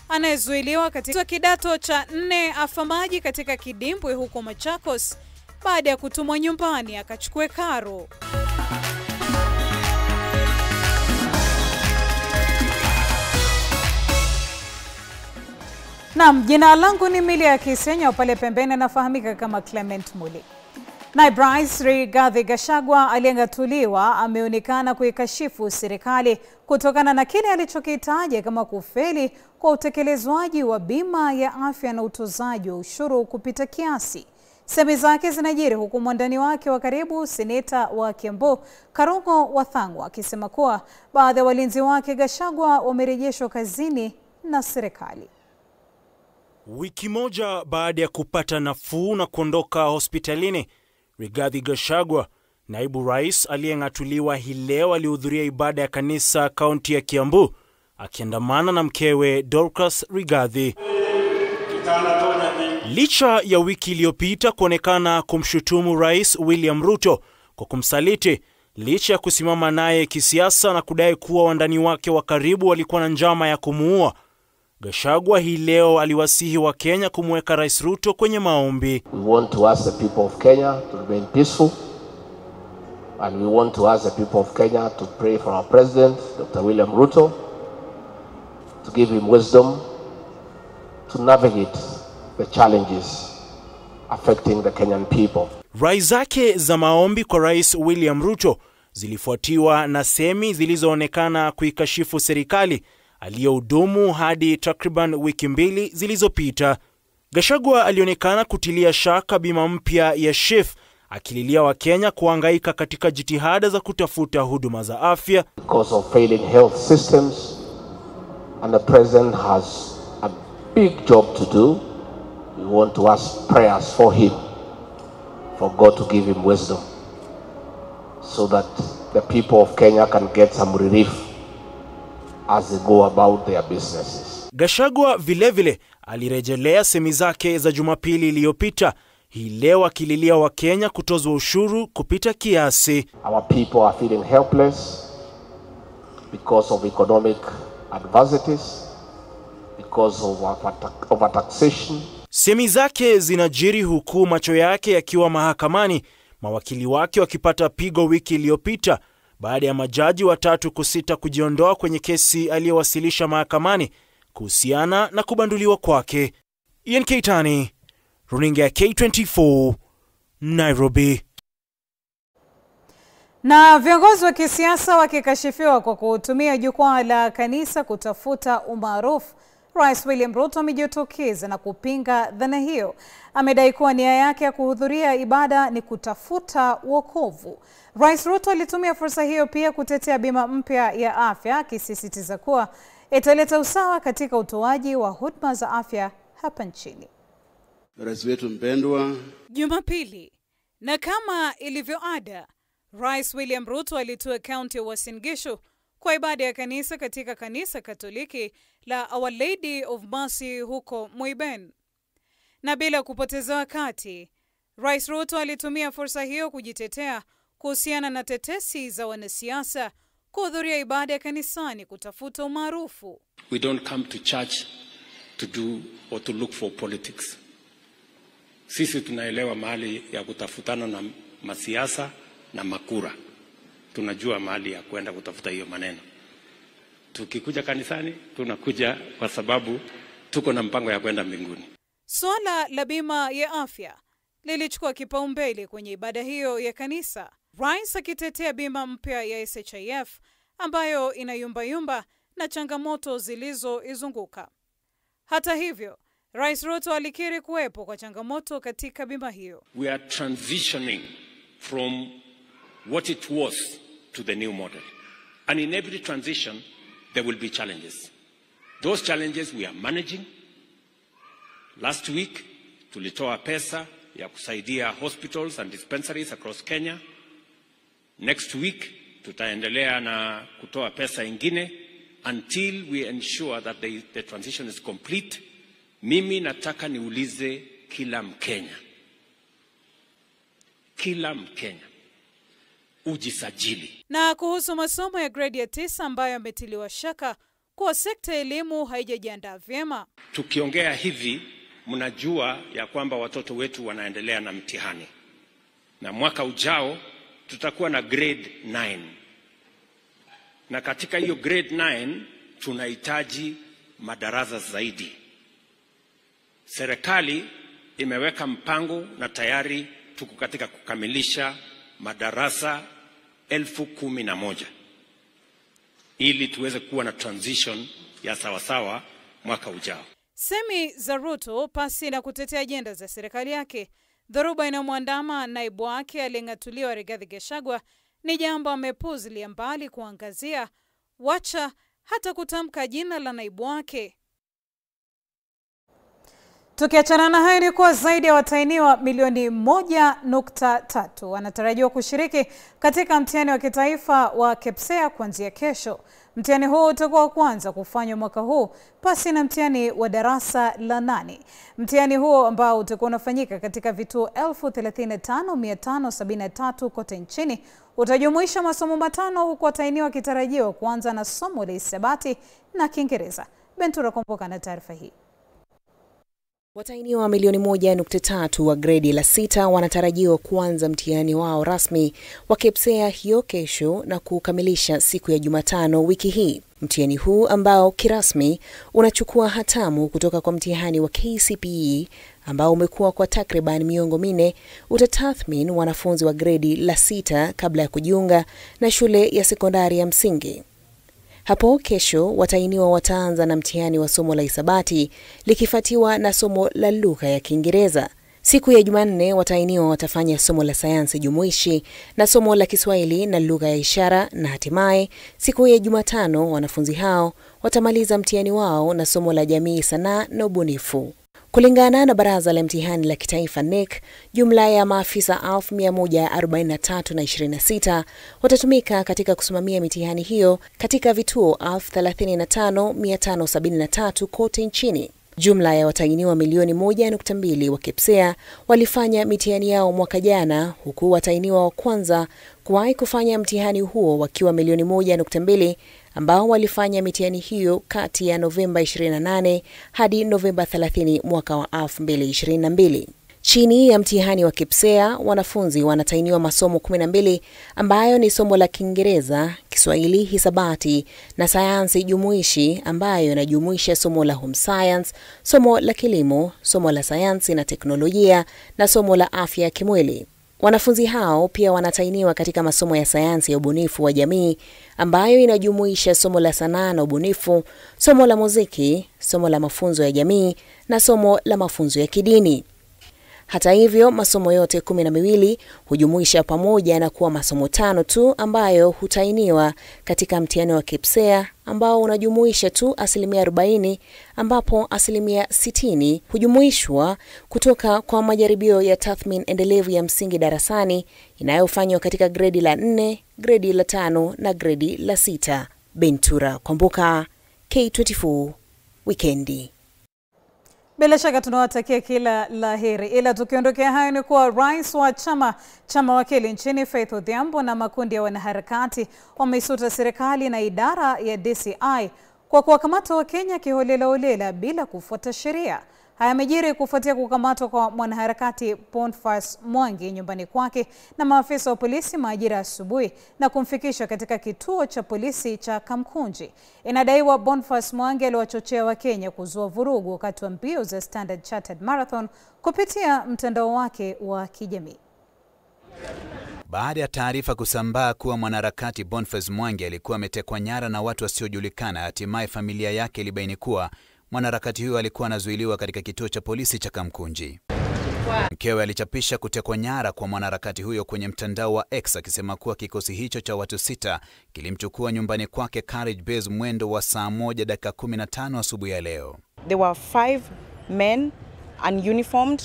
anayezuiliwa katika kidato cha 4 afa maji katika kidimbwi huko Machakos baada ya kutumwa nyumbani akachukue karo. Naam, jina langu ni Mili ya Kisenya, pale pembeni nafahamika kama Clement Muli. Naibu Rais Rigathi Gachagua aliyengatuliwa ameonekana kuikashifu serikali kutokana na kile alichokitaja kama kufeli kwa utekelezwaji wa bima ya afya na utozaji wa ushuru kupita kiasi. Semi zake zinajiri huku mwandani wake wa karibu seneta wa Kiambu Karongo Wathang'wa akisema kuwa baadhi ya walinzi wake Gachagua wamerejeshwa kazini na serikali. Wiki moja baada ya kupata nafuu na kuondoka hospitalini, Rigathi Gachagua, naibu rais aliyengatuliwa hii leo, alihudhuria ibada ya kanisa kaunti ya Kiambu akiandamana na mkewe Dorcas Rigathi. Licha ya wiki iliyopita kuonekana kumshutumu Rais William Ruto kwa kumsaliti, licha ya kusimama naye kisiasa na kudai kuwa wandani wake wa karibu walikuwa na njama ya kumuua, Gachagua hii leo aliwasihi wa Kenya kumweka Rais Ruto kwenye maombi. We want to ask the people of Kenya to remain peaceful, and we want to ask the people of Kenya to pray for our president, Dr. William Ruto, to give him wisdom to navigate the challenges affecting the Kenyan people. Rai zake za maombi kwa Rais William Ruto zilifuatiwa na semi zilizoonekana kuikashifu serikali aliyohudumu hadi takriban wiki 2 zilizopita. Gachagua alionekana kutilia shaka bima mpya ya SHIF, akililia wa Kenya kuhangaika katika jitihada za kutafuta huduma za afya. Because of failing health systems, and the president has a big job to do. We want to ask prayers for him, for God to give him wisdom, so that the people of Kenya can get some relief as they go about their businesses. Gachagua vilevile alirejelea semi zake za Jumapili iliyopita, hii leo akililia wa Kenya kutozwa ushuru kupita kiasi. Our people are feeling helpless because of economic adversities, because of overtaxation. Semi zake zinajiri huku macho yake yakiwa mahakamani, mawakili wake wakipata pigo wiki iliyopita baada ya majaji watatu kusita kujiondoa kwenye kesi aliyowasilisha mahakamani kuhusiana na kubanduliwa kwake. Ian Keitani, runinga ya K24, Nairobi. Na viongozi wa kisiasa wakikashifiwa kwa kutumia jukwaa la kanisa kutafuta umaarufu, Rais William Ruto amejitokeza na kupinga dhana hiyo. Amedai kuwa nia yake ya kuhudhuria ibada ni kutafuta wokovu. Rais Ruto alitumia fursa hiyo pia kutetea bima mpya ya afya, akisisitiza kuwa italeta usawa katika utoaji wa huduma za afya hapa nchini. Rais wetu mpendwa, Jumapili, na kama ilivyo ada, Rais William Ruto alitua kaunti ya Uasin Gishu kwa ibada ya kanisa katika kanisa Katoliki la Our Lady of Mercy huko Moiben. Na bila kupoteza wakati, Rais Ruto alitumia fursa hiyo kujitetea kuhusiana na tetesi za wanasiasa kuhudhuria ibada ya kanisani kutafuta umaarufu. We don't come to church to do or to look for politics. Sisi tunaelewa mahali ya kutafutana na masiasa na makura. Tunajua mahali ya kwenda kutafuta hiyo maneno. Tukikuja kanisani, tunakuja kwa sababu tuko na mpango ya kwenda mbinguni. Swala la bima ya afya lilichukua kipaumbele kwenye ibada hiyo ya kanisa. Rais akitetea bima mpya ya SHIF ambayo inayumbayumba na changamoto zilizoizunguka. Hata hivyo, Rais Ruto alikiri kuwepo kwa changamoto katika bima hiyo. We are transitioning from what it was to the new model. And in every transition, there will be challenges. Those challenges we are managing. Last week, tulitoa pesa ya kusaidia hospitals and dispensaries across Kenya. Next week, tutaendelea na kutoa pesa ingine until we ensure that the transition is complete. Mimi nataka niulize kila Mkenya. Kila Mkenya ujisajili. Na kuhusu masomo ya grade ya 9 ambayo yametiliwa shaka kuwa sekta ya elimu haijajiandaa vyema. Tukiongea hivi, mnajua ya kwamba watoto wetu wanaendelea na mtihani. Na mwaka ujao tutakuwa na grade 9. Na katika hiyo grade 9 tunahitaji madarasa zaidi. Serikali imeweka mpango na tayari tuko katika kukamilisha madarasa 11,000 ili tuweze kuwa na transition ya sawasawa mwaka ujao. Semi za Ruto pasi na kutetea ajenda za serikali yake, dhoruba inamwandama naibu wake aliyeng'atuliwa Rigathi Gachagua ni jambo amepuuzilia mbali kuangazia, wacha hata kutamka jina la naibu wake. Tukiachana na hayo, ni kuwa zaidi ya watahiniwa milioni 1.3 wanatarajiwa kushiriki katika mtihani wa kitaifa wa KPSEA kuanzia kesho. Mtihani huu utakuwa wa kwanza kufanywa mwaka huu pasi na mtihani wa darasa la 8. Mtihani huo ambao utakuwa unafanyika katika vituo 35,573 kote nchini utajumuisha masomo matano, huku watahiniwa wakitarajiwa kuanza na somo la hisabati na Kiingereza. Bentura Komboka na taarifa hii. Watahiniwa milioni 1.3 wa gredi la 6 wanatarajiwa kuanza mtihani wao rasmi wa KPSEA hiyo kesho na kukamilisha siku ya Jumatano wiki hii. Mtihani huu ambao kirasmi unachukua hatamu kutoka kwa mtihani wa KCPE ambao umekuwa kwa takriban miongo 4 utatathmini wanafunzi wa gredi la 6 kabla ya kujiunga na shule ya sekondari ya msingi. Hapo kesho watahiniwa wataanza na mtihani wa somo la hisabati likifuatiwa na somo la lugha ya Kiingereza. Siku ya Jumanne watahiniwa watafanya somo la sayansi jumuishi na somo la Kiswahili na lugha ya ishara, na hatimaye siku ya Jumatano wanafunzi hao watamaliza mtihani wao na somo la jamii, sanaa na ubunifu. Kulingana na Baraza la Mtihani la Kitaifa NEC, jumla ya maafisa 1,143 watatumika katika kusimamia mitihani hiyo katika vituo 35,573 kote nchini. Jumla ya watahiniwa milioni 1.2 wa KPSEA walifanya mitihani yao mwaka jana, huku watahiniwa wa kwanza kuwahi kufanya mtihani huo wakiwa milioni 1.2 ambao walifanya mitihani hiyo kati ya Novemba 28 hadi Novemba 30 mwaka wa 2022. Chini ya mtihani wa KPSEA, wanafunzi wanatahiniwa masomo 12 ambayo ni somo la Kiingereza, Kiswahili, hisabati na sayansi jumuishi ambayo inajumuisha somo la home science, somo la kilimo, somo la sayansi na teknolojia na somo la afya ya kimwili. Wanafunzi hao pia wanatahiniwa katika masomo ya sayansi ya ubunifu wa jamii ambayo inajumuisha somo la sanaa na ubunifu, somo la muziki, somo la mafunzo ya jamii na somo la mafunzo ya kidini. Hata hivyo, masomo yote 12 hujumuisha pamoja na kuwa masomo 5 tu ambayo hutahiniwa katika mtihani wa KPSEA ambao unajumuisha tu 40%, ambapo 60% hujumuishwa kutoka kwa majaribio ya tathmini endelevu ya msingi darasani inayofanywa katika gredi la 4, gredi la 5 na gredi la 6. Bentura Komboka, K24 Wikendi. Bila shaka tunawatakia kila laheri, ila tukiondokea hayo ni kuwa rais wa chama mawakili nchini Faith Odhiambo na makundi ya wanaharakati wameisuta serikali na idara ya DCI kwa kuwakamata Wakenya kiholela bila kufuata sheria. Haya yamejiri kufuatia kukamatwa kwa mwanaharakati Boniface Mwangi nyumbani kwake na maafisa wa polisi majira asubuhi na kumfikisha katika kituo cha polisi cha Kamkunji. Inadaiwa Boniface Mwangi aliwachochea Wakenya kuzua vurugu wakati wa mbio za Standard Chartered Marathon kupitia mtandao wake wa kijamii. Baada ya taarifa kusambaa kuwa mwanaharakati Boniface Mwangi alikuwa ametekwa nyara na watu wasiojulikana, hatimaye familia yake ilibaini kuwa mwanaharakati huyo alikuwa anazuiliwa katika kituo cha polisi cha Kamkunji. Mkewe alichapisha kutekwa nyara kwa mwanaharakati huyo kwenye mtandao wa X akisema kuwa kikosi hicho cha watu 6 kilimchukua nyumbani kwake Carriage Base mwendo wa saa 1:15 asubuhi ya leo. There were 5 men ununiformed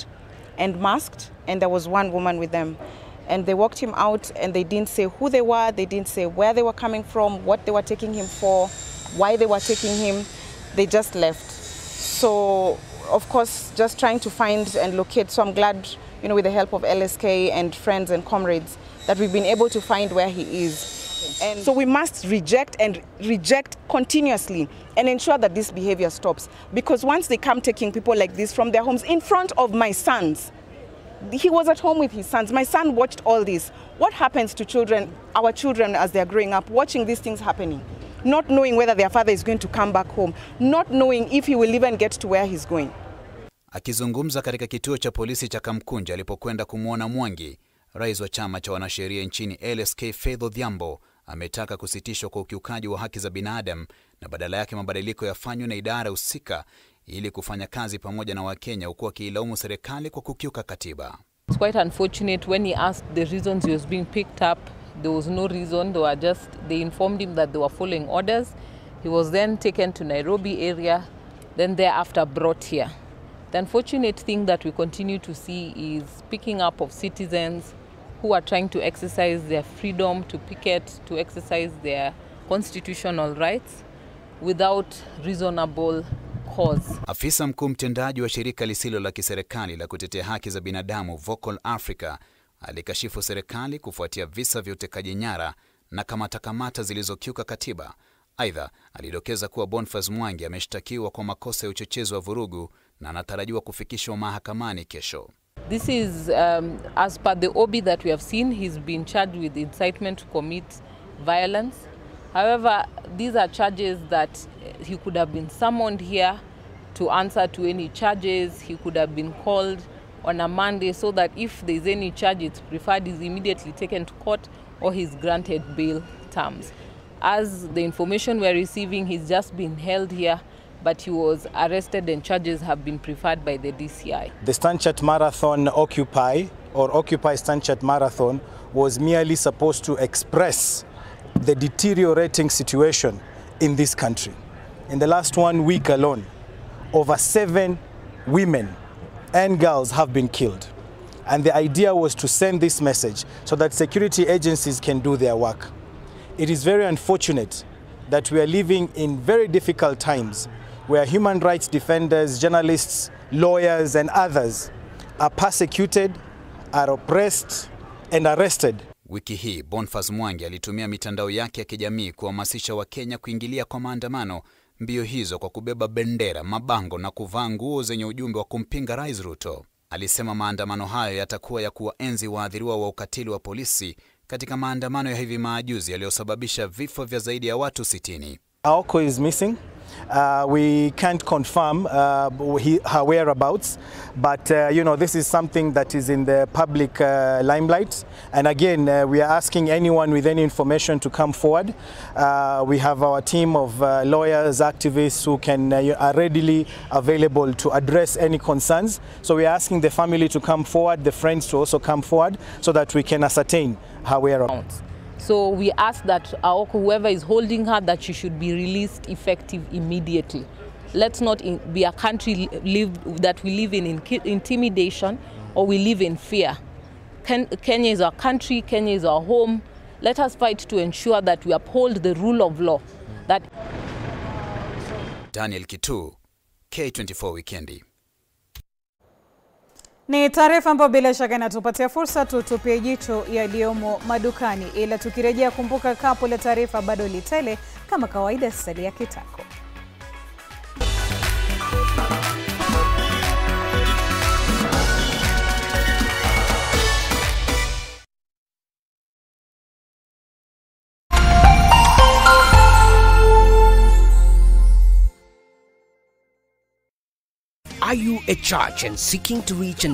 and masked, and there was 1 woman with them. And they walked him out and they didn't say who they were, they didn't say where they were coming from, what they were taking him for, why they were taking him. They just left. So, of course, just trying to find and locate. So I'm glad, with the help of LSK and friends and comrades, that we've been able to find where he is. And so we must reject and reject continuously and ensure that this behavior stops. Because once they come taking people like this from their homes in front of my sons, he was at home with his sons. My son watched all this. What happens to children, our children as they're growing up, watching these things happening, not knowing whether their father is going to come back home, not knowing if he will even get to where he's going. Akizungumza katika kituo cha polisi cha Kamkunji alipokwenda kumwona Mwangi, rais wa chama cha wanasheria nchini LSK Faith Odhiambo ametaka kusitishwa kwa ukiukaji wa haki za binadamu na badala yake mabadiliko yafanywe na idara husika ili kufanya kazi pamoja na Wakenya, huku akiilaumu serikali kwa kukiuka katiba. It's quite unfortunate when he asked the reasons he was being picked up. There was no reason. They informed him that they were following orders. He was then taken to Nairobi area, then thereafter brought here. The unfortunate thing that we continue to see is picking up of citizens who are trying to exercise their freedom to picket, to exercise their constitutional rights without reasonable cause. Afisa mkuu mtendaji wa shirika lisilo la kiserikali la kutetea haki za binadamu Vocal Africa alikashifu serikali kufuatia visa vya utekaji nyara na kamata zilizokiuka katiba. Aidha, alidokeza kuwa Boniface Mwangi ameshtakiwa kwa makosa ya uchochezi wa vurugu na anatarajiwa kufikishwa mahakamani kesho. This is as per the OB that we have seen, he's been charged with incitement to commit violence. However, these are charges that he could have been summoned here to answer to any charges. He could have been called on a Monday so that if there's any charge, it's preferred he's immediately taken to court or he's granted bail terms. As the information we're receiving, he's just been held here, but he was arrested and charges have been preferred by the DCI. The Stanchart Marathon Occupy Stanchart Marathon was merely supposed to express the deteriorating situation in this country. In the last 1 week alone, over 7 women and girls have been killed. And the idea was to send this message so that security agencies can do their work. It is very unfortunate that we are living in very difficult times where human rights defenders, journalists, lawyers and others are persecuted, are oppressed and arrested. Wiki hii Boniface Mwangi alitumia mitandao yake ya kijamii kuhamasisha Wakenya kuingilia kwa maandamano mbio hizo kwa kubeba bendera, mabango na kuvaa nguo zenye ujumbe wa kumpinga Rais Ruto. Alisema maandamano hayo yatakuwa ya kuwaenzi waathiriwa wa ukatili wa polisi katika maandamano ya hivi majuzi yaliyosababisha vifo vya zaidi ya watu 60. Aoko is missing. We can't confirm her whereabouts, but this is something that is in the public limelight. And again, we are asking anyone with any information to come forward. We have our team of lawyers, activists who are readily available to address any concerns. So we are asking the family to come forward, the friends to also come forward, so that we can ascertain her whereabouts. So we ask that whoever is holding her, that she should be released effective immediately. Let's not be a country that we live in intimidation or we live in fear. Kenya is our country, Kenya is our home. Let us fight to ensure that we uphold the rule of law. Daniel Kitu, K24 Wikendi. Ni taarifa ambayo bila shaka inatupatia fursa tutupie jicho yaliyomo madukani, ila tukirejea kumbuka kapu la taarifa bado litele kama kawaida. Salia kitako. Are you a church and seeking to reach an